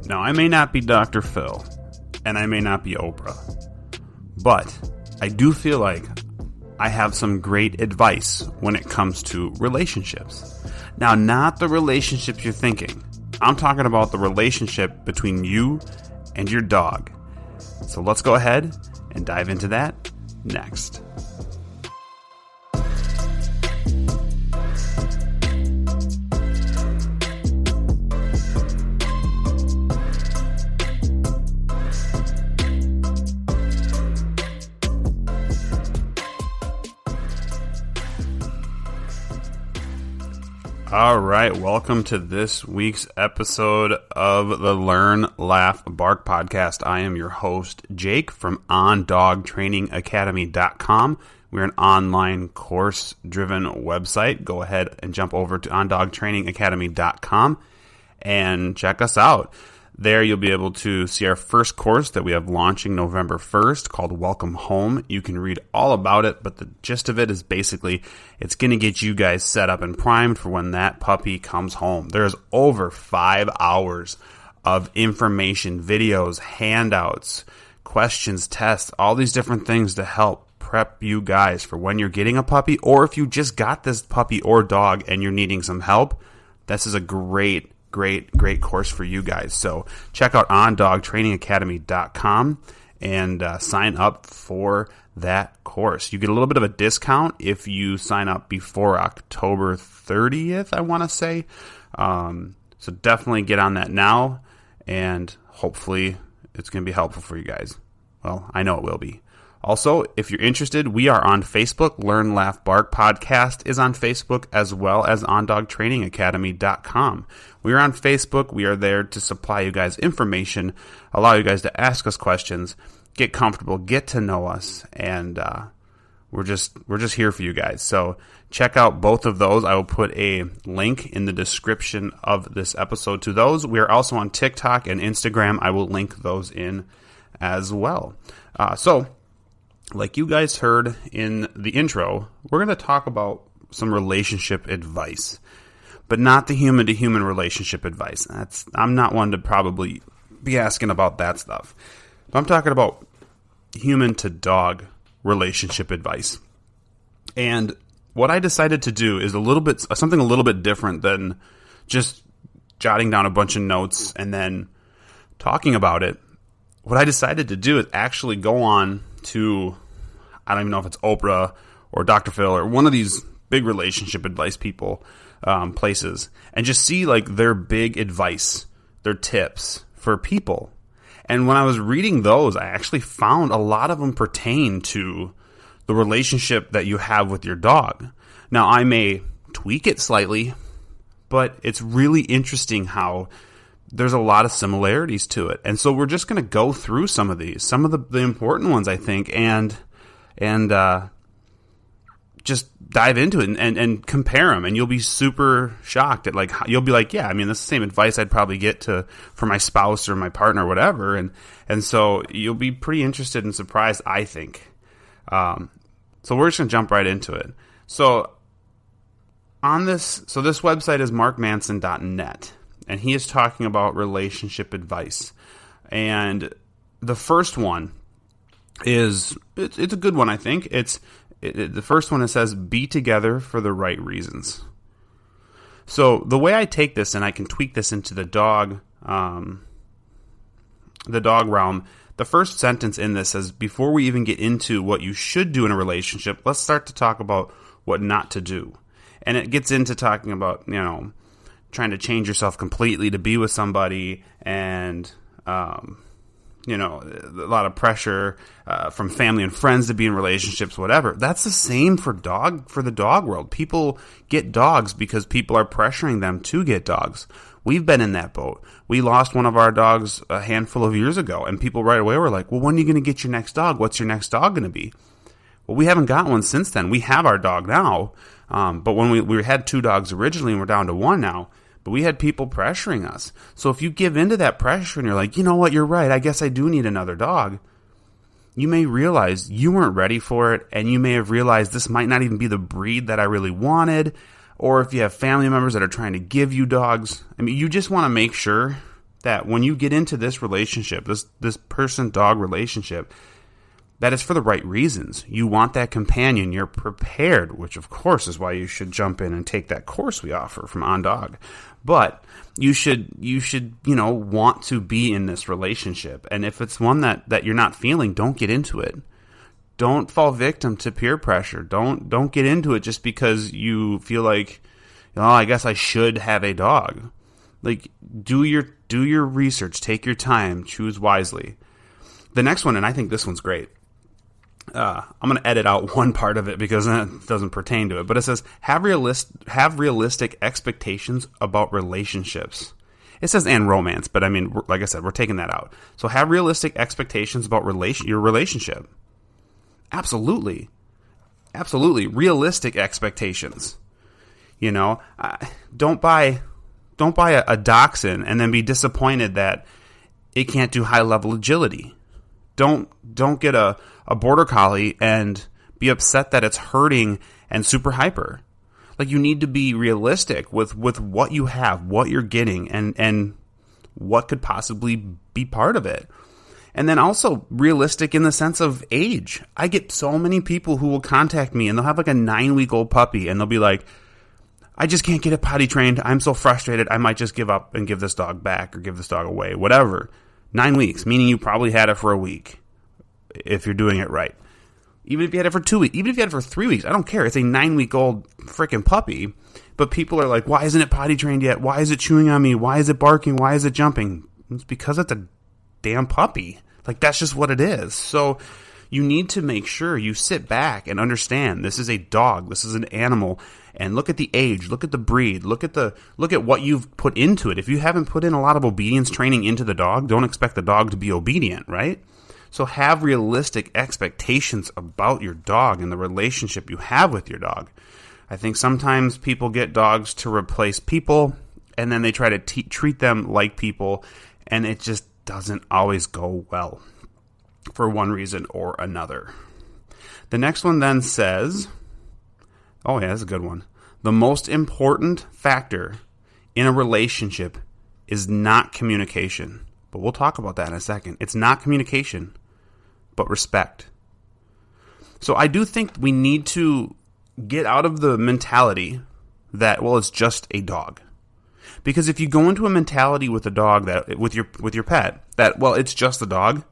Now, I may not be Dr. Phil, and I may not be Oprah, but I do feel like I have some great advice when it comes to relationships. Now, not the relationships you're thinking. I'm talking about the relationship between you and your dog. So let's go ahead and dive into that next. All right, welcome to this week's episode of the Learn, Laugh, Bark podcast. I am your host, Jake, from ondogtrainingacademy.com. We're an online course-driven website. Go ahead and jump over to ondogtrainingacademy.com and check us out. There you'll be able to see our first course that we have launching November 1st called Welcome Home. You can read all about it, but the gist of it is basically it's going to get you guys set up and primed for when that puppy comes home. There's over 5 hours of information, videos, handouts, questions, tests, all these different things to help prep you guys for when you're getting a puppy, or if you just got this puppy or dog and you're needing some help. This is a great course for you guys. So check out ondogtrainingacademy.com and sign up for that course. You get a little bit of a discount if you sign up before October 30th, I want to say. So definitely get on that now, and hopefully it's going to be helpful for you guys. Well, I know it will be. Also, if you're interested, we are on Facebook. Learn, Laugh, Bark podcast is on Facebook, as well as ondogtrainingacademy.com. We are on Facebook. We are there to supply you guys information, allow you guys to ask us questions, get comfortable, get to know us, and we're just here for you guys. So check out both of those. I will put a link in the description of this episode to those. We are also on TikTok and Instagram. I will link those in as well. Like you guys heard in the intro, we're going to talk about some relationship advice, but not the human-to-human relationship advice. I'm not one to probably be asking about that stuff. But I'm talking about human-to-dog relationship advice. And what I decided to do is something a little bit different than just jotting down a bunch of notes and then talking about it. What I decided to do is actually go on to, I don't even know if it's Oprah or Dr. Phil or one of these big relationship advice people, places, and just see like their big advice, their tips for people. And when I was reading those, I actually found a lot of them pertain to the relationship that you have with your dog. Now, I may tweak it slightly, but it's really interesting how there's a lot of similarities to it. And so we're just going to go through some of these, some of the important ones, I think, and just dive into it and compare them. And you'll be super shocked at you'll be like, yeah, I mean, that's the same advice I'd probably get for my spouse or my partner or whatever. And so you'll be pretty interested and surprised, I think. So we're just going to jump right into it. So this website is markmanson.net. And he is talking about relationship advice. And the first one it's a good one, I think. The first one, it says, be together for the right reasons. So the way I take this, and I can tweak this into the dog realm, the first sentence in this says, before we even get into what you should do in a relationship, let's start to talk about what not to do. And it gets into talking about, trying to change yourself completely to be with somebody, and a lot of pressure from family and friends to be in relationships, whatever. That's the same for the dog world. People get dogs because people are pressuring them to get dogs. We've been in that boat. We lost one of our dogs a handful of years ago, and people right away were like, well, when are you going to get your next dog? What's your next dog going to be? Well, we haven't got one since then. We have our dog now, but when we had 2 dogs originally, and we're down to 1 now. But we had people pressuring us. So if you give into that pressure and you're like, you know what, you're right, I guess I do need another dog, you may realize you weren't ready for it, and you may have realized this might not even be the breed that I really wanted. Or if you have family members that are trying to give you dogs, I mean, you just want to make sure that when you get into this relationship, this person-dog relationship, that it's for the right reasons. You want that companion. You're prepared, which of course is why you should jump in and take that course we offer from On Dog. But you should want to be in this relationship. And if it's one that you're not feeling, don't get into it. Don't fall victim to peer pressure. Don't get into it just because you feel like, I guess I should have a dog. Like, do your research, take your time, choose wisely. The next one, and I think this one's great. I'm going to edit out one part of it because it doesn't pertain to it. But it says, have realistic expectations about relationships. It says, and romance, but I mean, like I said, we're taking that out. So have realistic expectations about your relationship. Absolutely. Absolutely. Realistic expectations. Don't buy a dachshund and then be disappointed that it can't do high level agility. Don't get a border collie and be upset that it's hurting and super hyper. Like, you need to be realistic with what you have, what you're getting, and what could possibly be part of it. And then also realistic in the sense of age. I get so many people who will contact me and they'll have like a 9-week-old puppy and they'll be like, I just can't get it potty trained. I'm so frustrated. I might just give up and give this dog back or give this dog away, whatever. 9 weeks, meaning you probably had it for a week if you're doing it right. Even if you had it for 2 weeks, even if you had it for 3 weeks, I don't care. It's a 9-week-old freaking puppy. But people are like, why isn't it potty trained yet? Why is it chewing on me? Why is it barking? Why is it jumping? It's because it's a damn puppy. Like, that's just what it is. So you need to make sure you sit back and understand this is a dog. This is an animal. And look at the age, look at the breed, look at what you've put into it. If you haven't put in a lot of obedience training into the dog, don't expect the dog to be obedient, right? So have realistic expectations about your dog and the relationship you have with your dog. I think sometimes people get dogs to replace people, and then they try to treat them like people, and it just doesn't always go well for one reason or another. The next one then says, oh yeah, that's a good one. The most important factor in a relationship is not communication. But we'll talk about that in a second. It's not communication, but respect. So I do think we need to get out of the mentality that, well, it's just a dog. Because if you go into a mentality with a dog, that with your pet, that, well, it's just a dog,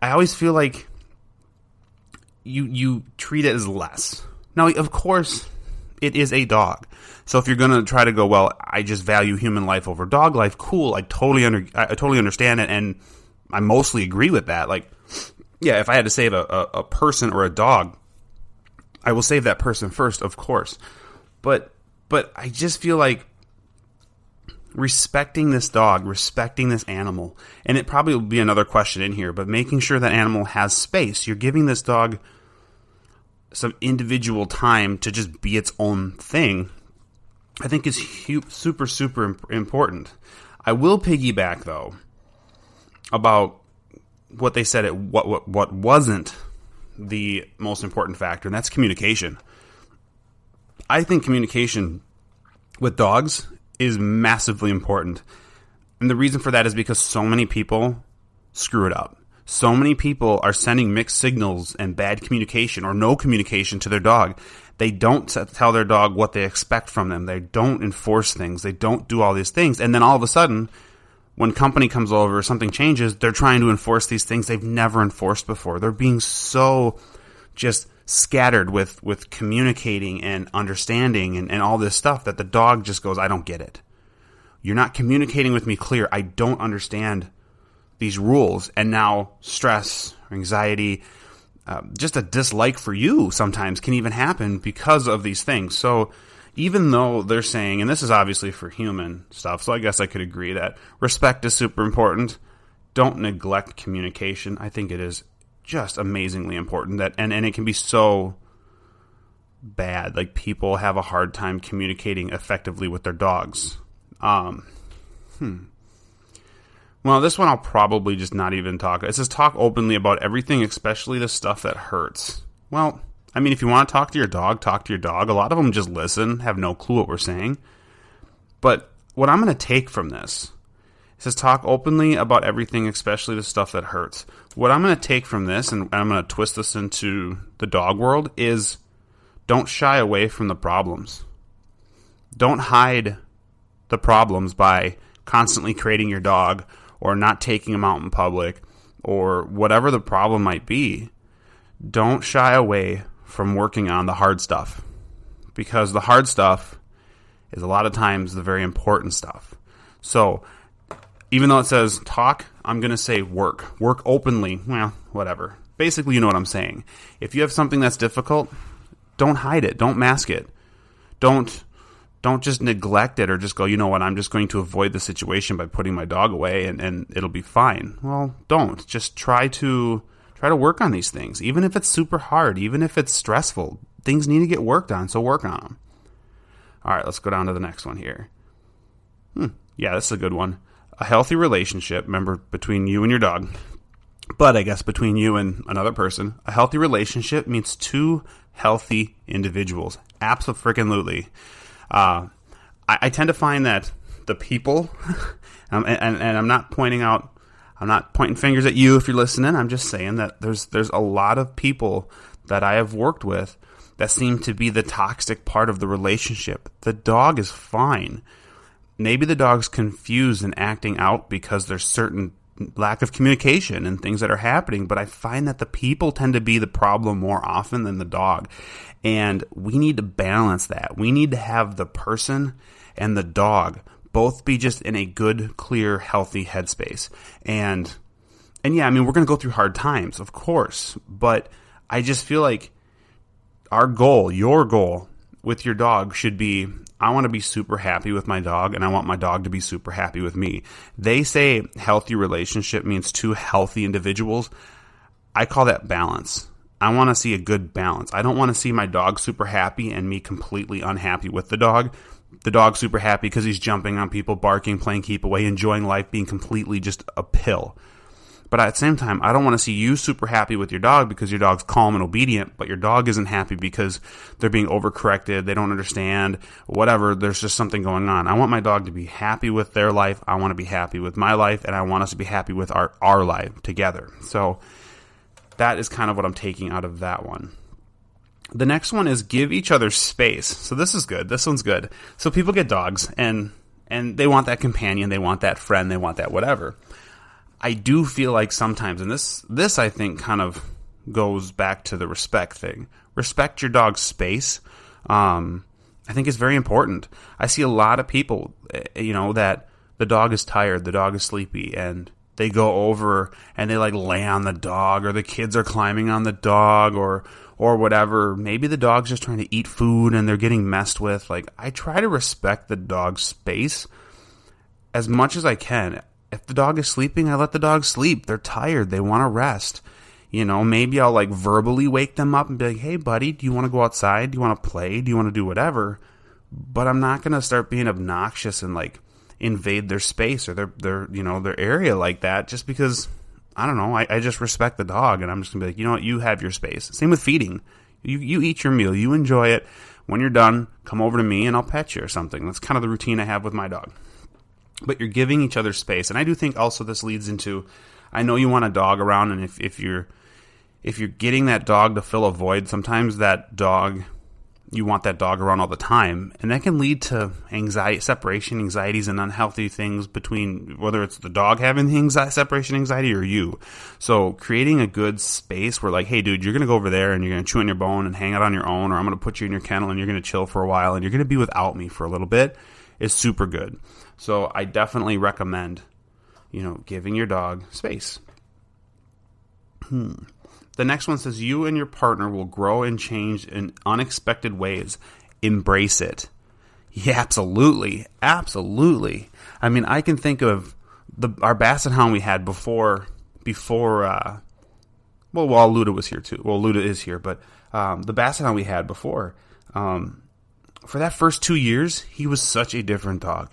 I always feel like you treat it as less. Now, of course, it is a dog. So if you're going to try to go, well, I just value human life over dog life, cool. I totally understand it, and I mostly agree with that. Like, yeah, if I had to save a person or a dog, I will save that person first, of course. But I just feel like respecting this dog, respecting this animal, and it probably will be another question in here, but making sure that animal has space. You're giving this dog some individual time to just be its own thing, I think is super, super important. I will piggyback, though, about what they said, what wasn't the most important factor, and that's communication. I think communication with dogs is massively important. And the reason for that is because so many people screw it up. So many people are sending mixed signals and bad communication or no communication to their dog. They don't tell their dog what they expect from them. They don't enforce things. They don't do all these things. And then all of a sudden, when company comes over or something changes, they're trying to enforce these things they've never enforced before. They're being so just scattered with communicating and understanding and all this stuff that the dog just goes, I don't get it. You're not communicating with me clear. I don't understand these rules. And now stress, anxiety, just a dislike for you sometimes can even happen because of these things. So even though they're saying, and this is obviously for human stuff, so I guess I could agree that respect is super important. Don't neglect communication. I think it is just amazingly important, that and it can be so bad. Like, people have a hard time communicating effectively with their dogs. Well, this one I'll probably just not even talk. It says talk openly about everything, especially the stuff that hurts. Well, I mean, if you want to talk to your dog, talk to your dog. A lot of them just listen, have no clue what we're saying. But what I'm going to take from this It says talk openly about everything, especially the stuff that hurts. What I'm going to take from this, and I'm going to twist this into the dog world, is don't shy away from the problems. Don't hide the problems by constantly crating your dog or not taking him out in public or whatever the problem might be. Don't shy away from working on the hard stuff, because the hard stuff is a lot of times the very important stuff. So even though it says talk, I'm going to say work. Work openly. Well, whatever. Basically, you know what I'm saying. If you have something that's difficult, don't hide it. Don't mask it. Don't just neglect it or just go, you know what, I'm just going to avoid the situation by putting my dog away and it'll be fine. Well, don't. Just try to work on these things. Even if it's super hard, even if it's stressful, things need to get worked on, so work on them. All right, let's go down to the next one here. Yeah, this is a good one. A healthy relationship, remember, between you and your dog, but I guess between you and another person. A healthy relationship means two healthy individuals. Absolutely. I tend to find that the people, and I'm not pointing fingers at you if you're listening. I'm just saying that there's a lot of people that I have worked with that seem to be the toxic part of the relationship. The dog is fine. Maybe the dog's confused and acting out because there's certain lack of communication and things that are happening, but I find that the people tend to be the problem more often than the dog. And we need to balance that. We need to have the person and the dog both be just in a good, clear, healthy headspace. And yeah, I mean, we're going to go through hard times, of course, but I just feel like our goal, your goal with your dog should be, I want to be super happy with my dog, and I want my dog to be super happy with me. They say healthy relationship means two healthy individuals. I call that balance. I want to see a good balance. I don't want to see my dog super happy and me completely unhappy with the dog. The dog super happy because he's jumping on people, barking, playing keep away, enjoying life, being completely just a pill. But at the same time, I don't want to see you super happy with your dog because your dog's calm and obedient, but your dog isn't happy because they're being overcorrected, they don't understand, whatever, there's just something going on. I want my dog to be happy with their life, I want to be happy with my life, and I want us to be happy with our life together. So that is kind of what I'm taking out of that one. The next one is give each other space. So this is good. This one's good. So people get dogs, and they want that companion, they want that friend, they want that whatever. I do feel like sometimes, and this I think kind of goes back to the respect thing. Respect your dog's space. I think it's very important. I see a lot of people, that the dog is tired, the dog is sleepy, and they go over and they like lay on the dog, or the kids are climbing on the dog, or whatever. Maybe the dog's just trying to eat food and they're getting messed with. Like, I try to respect the dog's space as much as I can. If the dog is sleeping, I let the dog sleep. They're tired. They want to rest. Maybe I'll like verbally wake them up and be like, hey buddy, do you want to go outside? Do you want to play? Do you want to do whatever? But I'm not going to start being obnoxious and like invade their space or their area like that, just because, I don't know, I just respect the dog, and I'm just going to be like, you know what, you have your space. Same with feeding. You eat your meal. You enjoy it. When you're done, come over to me and I'll pet you or something. That's kind of the routine I have with my dog. But you're giving each other space. And I do think also this leads into, I know you want a dog around, and if you're getting that dog to fill a void, sometimes you want that dog around all the time, and that can lead to separation anxieties and unhealthy things between, whether it's the dog having the separation anxiety or you. So creating a good space where like, hey dude, you're going to go over there and you're going to chew on your bone and hang out on your own, or I'm going to put you in your kennel and you're going to chill for a while and you're going to be without me for a little bit, is super good. So I definitely recommend, giving your dog space. The next one says, you and your partner will grow and change in unexpected ways. Embrace it. Yeah, absolutely. Absolutely. I mean, I can think of our Basset Hound we had before while Luda was here too. Well, Luda is here, but the Basset Hound we had before, for that first 2 years, he was such a different dog.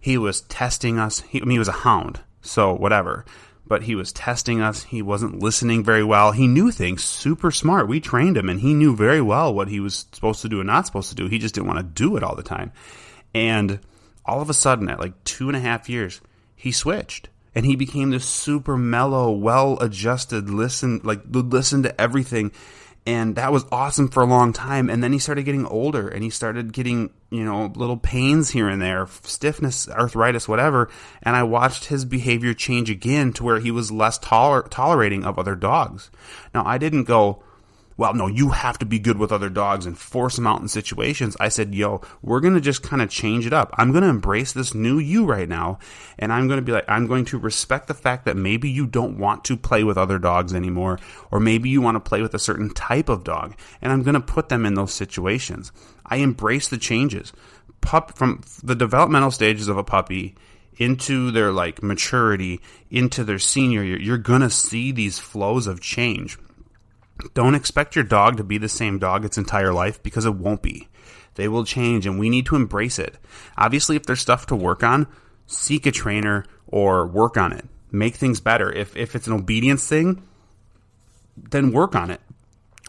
He was testing us. He was a hound, so whatever. But he was testing us. He wasn't listening very well. He knew things, super smart. We trained him, and he knew very well what he was supposed to do and not supposed to do. He just didn't want to do it all the time. And all of a sudden, at like 2.5 years, he switched. And he became this super mellow, well-adjusted, listened to everything. And that was awesome for a long time. And then he started getting older, and he started getting, little pains here and there, stiffness, arthritis, whatever. And I watched his behavior change again to where he was less tolerating of other dogs. Now, I didn't go, well, no, you have to be good with other dogs and force them out in situations. I said, we're going to just kind of change it up. I'm going to embrace this new you right now. And I'm going to be like, I'm going to respect the fact that maybe you don't want to play with other dogs anymore, or maybe you want to play with a certain type of dog. And I'm going to put them in those situations. I embrace the changes. From the developmental stages of a puppy into their maturity, into their senior year, you're going to see these flows of change. Don't expect your dog to be the same dog its entire life, because it won't be. They will change, and we need to embrace it. Obviously, if there's stuff to work on, seek a trainer or work on it. Make things better. If it's an obedience thing, then work on it.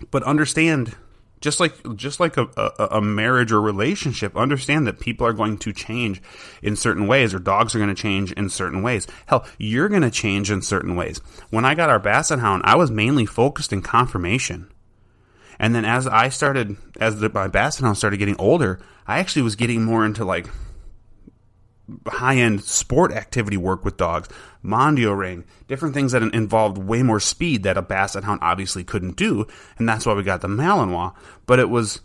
But understand, just like a marriage or relationship, understand that people are going to change in certain ways, or dogs are going to change in certain ways. Hell, you're going to change in certain ways. When I got our Basset Hound, I was mainly focused in conformation. And then as my Basset Hound started getting older, I actually was getting more into high-end sport activity work with dogs, Mondio ring, different things that involved way more speed that a Basset Hound obviously couldn't do, and that's why we got the Malinois. But it was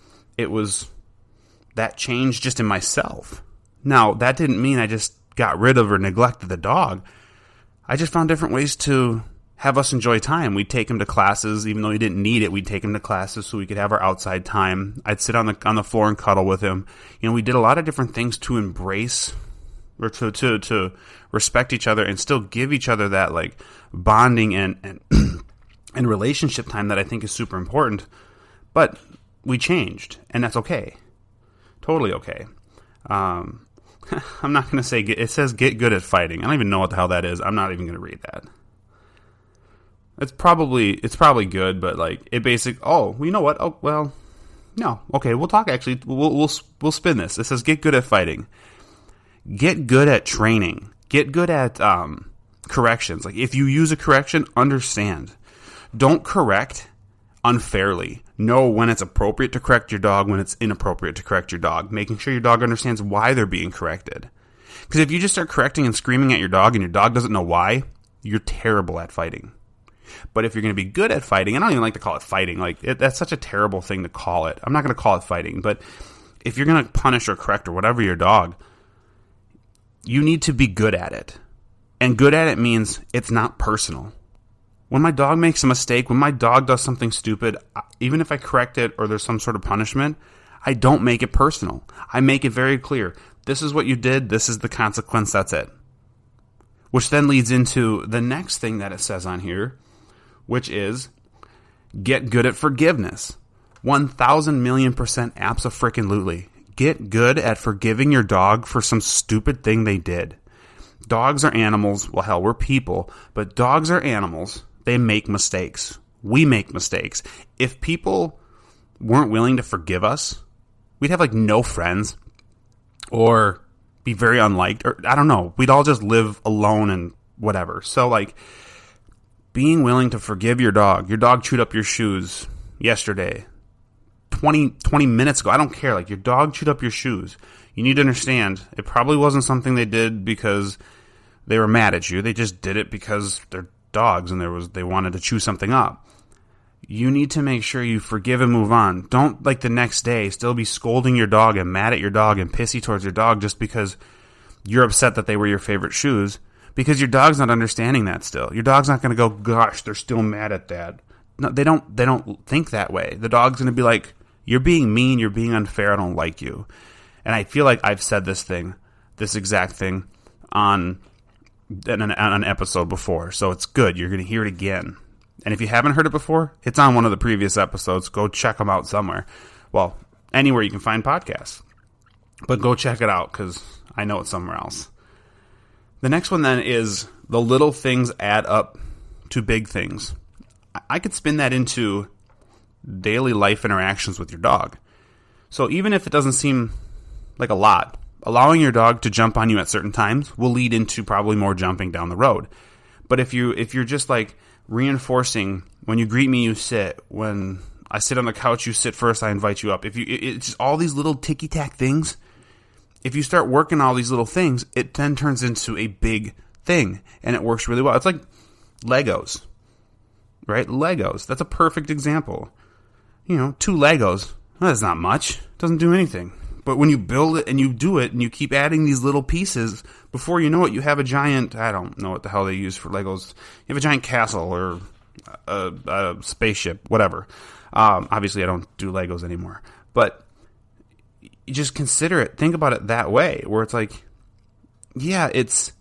that change just in myself. Now, that didn't mean I just got rid of or neglected the dog. I just found different ways to have us enjoy time. We'd take him to classes, even though he didn't need it. We'd take him to classes so we could have our outside time. I'd sit on the floor and cuddle with him. We did a lot of different things to embrace or to respect each other and still give each other that bonding and and relationship time that I think is super important. But we changed, and that's okay. Totally okay. I'm not going to say it says get good at fighting. I don't even know what the hell that is. I'm not even going to read that. It's probably good, but it you know what? Oh, well, no. Okay, we'll talk actually. We'll spin this. It says get good at fighting. Get good at training. Get good at corrections. If you use a correction, understand. Don't correct unfairly. Know when it's appropriate to correct your dog, when it's inappropriate to correct your dog. Making sure your dog understands why they're being corrected. Because if you just start correcting and screaming at your dog and your dog doesn't know why, you're terrible at fighting. But if you're going to be good at fighting, I don't even like to call it fighting. That's such a terrible thing to call it. I'm not going to call it fighting. But if you're going to punish or correct or whatever your dog, you need to be good at it. And good at it means it's not personal. When my dog makes a mistake, when my dog does something stupid, even if I correct it or there's some sort of punishment, I don't make it personal. I make it very clear. This is what you did. This is the consequence. That's it. Which then leads into the next thing that it says on here, which is get good at forgiveness. 1,000,000,000% abso-frickin-lutely. Get good at forgiving your dog for some stupid thing they did. Dogs are animals. Well, hell, we're people, but dogs are animals. They make mistakes. We make mistakes. If people weren't willing to forgive us, we'd have no friends or be very unliked, or I don't know. We'd all just live alone and whatever. So being willing to forgive your dog chewed up your shoes yesterday. 20 minutes ago, I don't care. Your dog chewed up your shoes. You need to understand, it probably wasn't something they did because they were mad at you. They just did it because they're dogs and they wanted to chew something up. You need to make sure you forgive and move on. Don't, the next day, still be scolding your dog and mad at your dog and pissy towards your dog just because you're upset that they were your favorite shoes, because your dog's not understanding that still. Your dog's not going to go, gosh, they're still mad at that. No, they don't think that way. The dog's going to be like, you're being mean, you're being unfair, I don't like you. And I feel like I've said this exact thing on an episode before, so it's good. You're going to hear it again. And if you haven't heard it before, it's on one of the previous episodes. Go check them out somewhere. Well, anywhere you can find podcasts. But go check it out, because I know it's somewhere else. The next one then is the little things add up to big things. I could spin that into daily life interactions with your dog. So even if it doesn't seem like a lot, Allowing your dog to jump on you at certain times will lead into probably more jumping down the road. But if you're just like reinforcing, when you greet me, you sit. When I sit on the couch, you sit first. I invite you up. It's just all these little ticky-tack things. If you start working all these little things, it then turns into a big thing, and it works really well. It's like Legos, right? Legos. That's a perfect example. 2 Legos. That's not much. It doesn't do anything. But when you build it and you do it and you keep adding these little pieces, before you know it, you have a giant, I don't know what the hell they use for Legos. You have a giant castle or a spaceship, whatever. Obviously, I don't do Legos anymore. But you just consider it. Think about it that way, where it's like, yeah, it's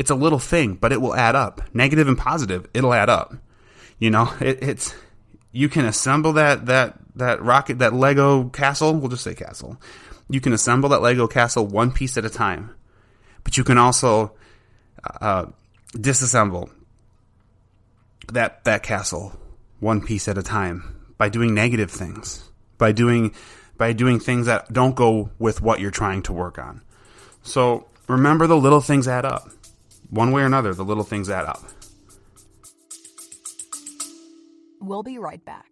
a little thing, but it will add up. Negative and positive, it'll add up. It's you can assemble that rocket, that Lego castle. We'll just say castle. You can assemble that Lego castle one piece at a time, but you can also disassemble that castle one piece at a time by doing negative things, by doing things that don't go with what you're trying to work on. So remember, the little things add up. One way or another, the little things add up. We'll be right back.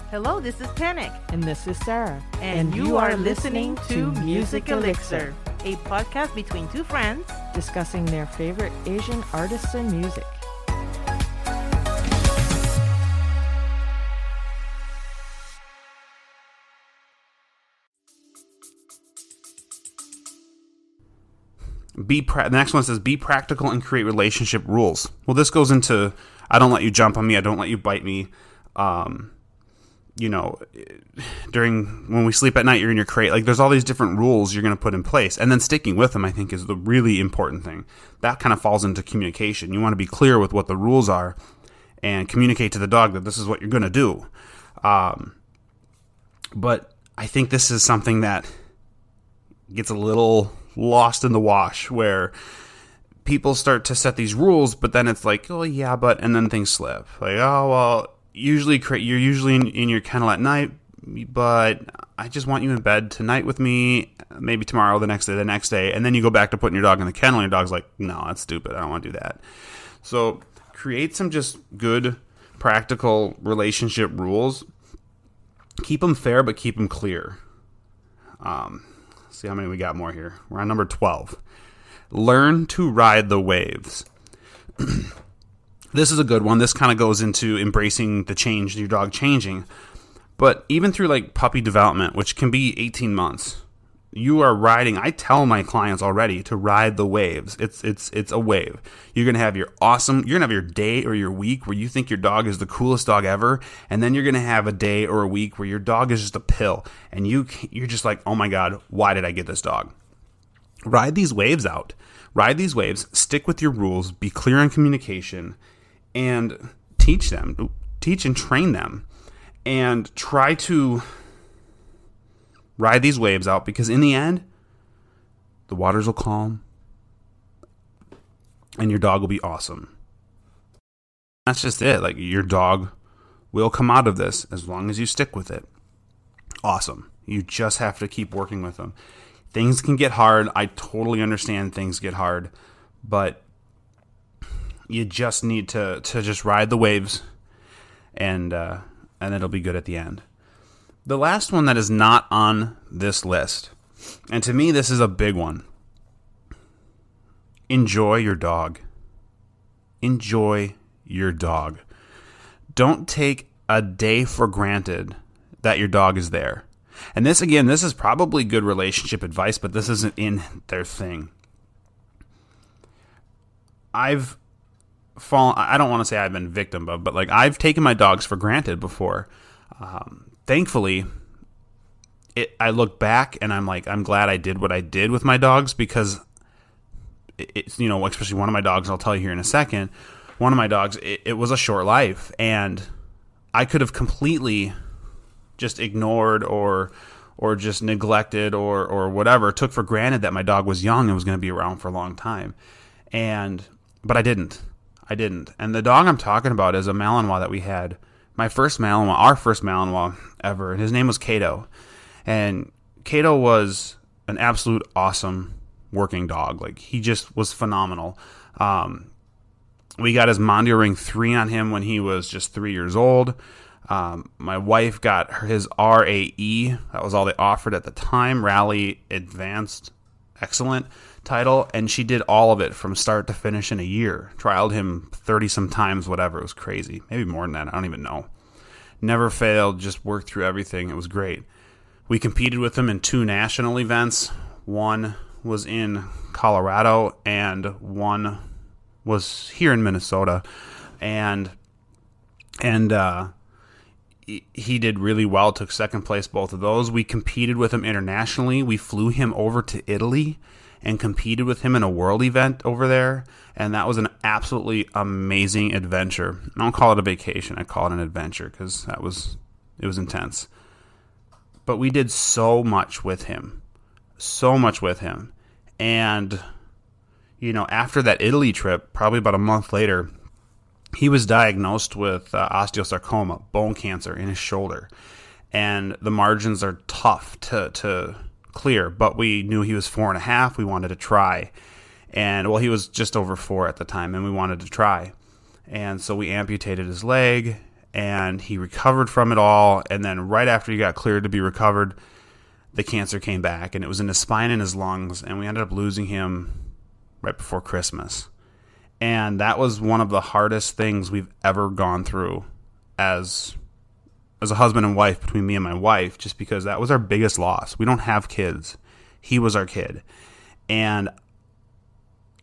Hello, this is Panic. And this is Sarah. And you are listening to Music Elixir, a podcast between two friends discussing their favorite Asian artists and music. The next one says, be practical and create relationship rules. Well, this goes into, I don't let you jump on me, I don't let you bite me. When we sleep at night, you're in your crate. Like, there's all these different rules you're going to put in place. And then sticking with them, I think, is the really important thing. That kind of falls into communication. You want to be clear with what the rules are and communicate to the dog that this is what you're going to do. But I think this is something that gets a little lost in the wash, where people start to set these rules, but then it's like, oh yeah, but, and then things slip. Like, oh well, you're usually in your kennel at night, but I just want you in bed tonight with me, maybe tomorrow, the next day, and then you go back to putting your dog in the kennel, and your dog's like, no, that's stupid, I don't want to do that. So create some just good, practical relationship rules. Keep them fair, but keep them clear. See how many we got more here. We're on number 12. Learn to ride the waves. This is a good one. This kind of goes into embracing the change, your dog changing. But even through like puppy development, which can be 18 months, you are riding. I tell my clients already to ride the waves. It's a wave. You're going to have your day or your week where you think your dog is the coolest dog ever. And then you're going to have a day or a week where your dog is just a pill. And you're just like, oh my God, why did I get this dog? Ride these waves out. Ride these waves. Stick with your rules. Be clear on communication. And teach them. Teach and train them. And try to ride these waves out, because in the end, the waters will calm and your dog will be awesome. That's just it. Like, your dog will come out of this as long as you stick with it. Awesome. You just have to keep working with them. Things can get hard. I totally understand things get hard, but you just need to just ride the waves, and it'll be good at the end. The last one that is not on this list, and to me this is a big one. Enjoy your dog. Enjoy your dog. Don't take a day for granted that your dog is there. And this is probably good relationship advice, but this isn't in their thing. I don't want to say I've been victim of, but like, I've taken my dogs for granted before. Thankfully, I look back and I'm like, I'm glad I did what I did with my dogs, because it's, especially one of my dogs, I'll tell you here in a second, one of my dogs, it was a short life, and I could have completely just ignored or just neglected or whatever, took for granted that my dog was young and was going to be around for a long time. But I didn't. I didn't. And the dog I'm talking about is a Malinois that we had. Our first Malinois ever. And his name was Kato. And Kato was an absolute awesome working dog. Like, he just was phenomenal. We got his Mondio Ring 3 on him when he was just 3 years old. My wife got his RAE. That was all they offered at the time. Rally Advanced Excellent title. And she did all of it from start to finish in a year. Trialed him 30-some times, whatever. It was crazy. Maybe more than that. I don't even know. Never failed. Just worked through everything. It was great. We competed with him in 2 national events. One was in Colorado and one was here in Minnesota. And he did really well, took second place both of those. We competed with him internationally. We flew him over to Italy and competed with him in a world event over there, and that was an absolutely amazing adventure. I don't call it a vacation. I call it an adventure because it was intense. But we did so much with him. And, after that Italy trip, probably about a month later, he was diagnosed with osteosarcoma, bone cancer in his shoulder. And the margins are tough to clear, but we knew he was 4.5. We wanted to try. And, he was just over 4 at the time, and we wanted to try. And so we amputated his leg, and he recovered from it all. And then right after he got cleared to be recovered, the cancer came back, and it was in his spine and his lungs, and we ended up losing him right before Christmas. And that was one of the hardest things we've ever gone through as a husband and wife, between me and my wife, just because that was our biggest loss. We don't have kids. He was our kid. And,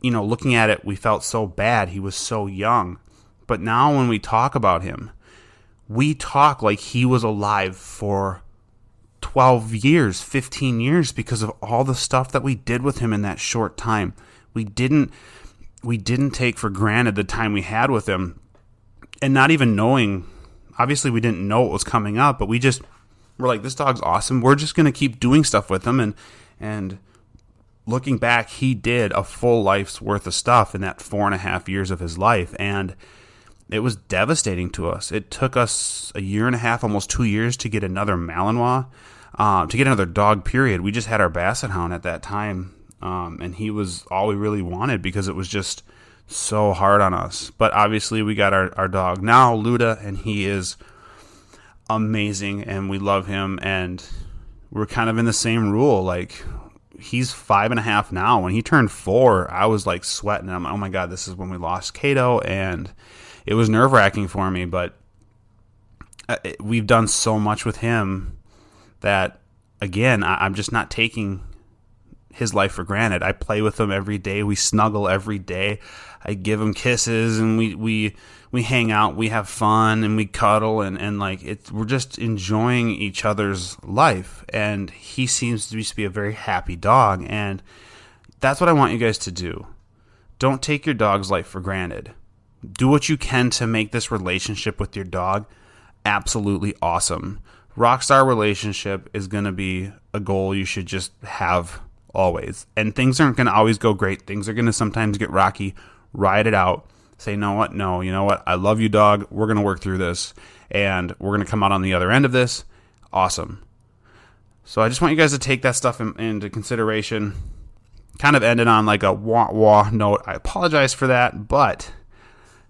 looking at it, we felt so bad. He was so young. But now when we talk about him, we talk like he was alive for 12 years, 15 years because of all the stuff that we did with him in that short time. We didn't take for granted the time we had with him, and not even knowing, obviously we didn't know what was coming up, but we're like, this dog's awesome. We're just going to keep doing stuff with him. And looking back, he did a full life's worth of stuff in that 4.5 years of his life. And it was devastating to us. It took us 1.5 years, almost 2 years to get another Malinois, to get another dog, period. We just had our Basset Hound at that time. And he was all we really wanted because it was just so hard on us. But obviously we got our dog now, Luda, and he is amazing, and we love him. And we're kind of in the same rule. Like, he's 5.5 now. When he turned 4, I was like sweating. I'm like, oh my God, this is when we lost Kato. And it was nerve-wracking for me. But we've done so much with him that, again, I'm just not taking his life for granted. I play with him every day. We snuggle every day. I give him kisses, and we hang out. We have fun, and we cuddle, and we're just enjoying each other's life. And he seems to be a very happy dog, and that's what I want you guys to do. Don't take your dog's life for granted. Do what you can to make this relationship with your dog absolutely awesome. Rockstar relationship is going to be a goal you should just have always. And things aren't going to always go great. Things are going to sometimes get rocky. Ride it out. Say, you know what? I love you, dog. We're going to work through this, and we're going to come out on the other end of this. Awesome. So I just want you guys to take that stuff into consideration. Kind of ended on like a wah-wah note. I apologize for that, but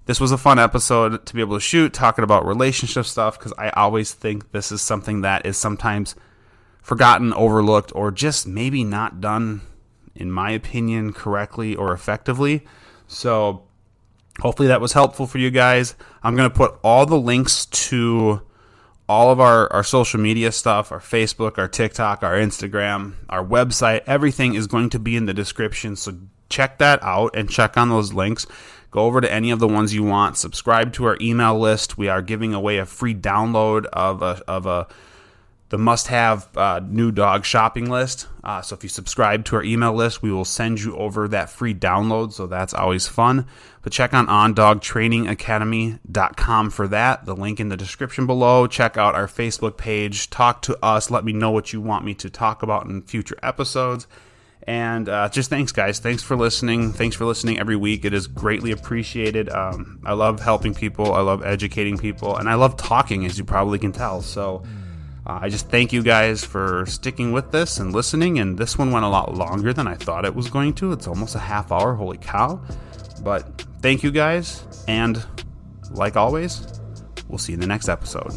this was a fun episode to be able to shoot, talking about relationship stuff, because I always think this is something that is sometimes forgotten, overlooked, or just maybe not done, in my opinion, correctly or effectively. So hopefully that was helpful for you guys. I'm going to put all the links to all of our social media stuff, our Facebook, our TikTok, our Instagram, our website. Everything is going to be in the description. So check that out and check on those links. Go over to any of the ones you want. Subscribe to our email list. We are giving away a free download of the must-have new dog shopping list. So if you subscribe to our email list, we will send you over that free download, so that's always fun. But check on ondogtrainingacademy.com for that. The link in the description below. Check out our Facebook page. Talk to us. Let me know what you want me to talk about in future episodes. And just thanks, guys. Thanks for listening. Thanks for listening every week. It is greatly appreciated. I love helping people. I love educating people. And I love talking, as you probably can tell. So I just thank you guys for sticking with this and listening. And this one went a lot longer than I thought it was going to. It's almost a half hour. Holy cow. But thank you guys. And like always, we'll see you in the next episode.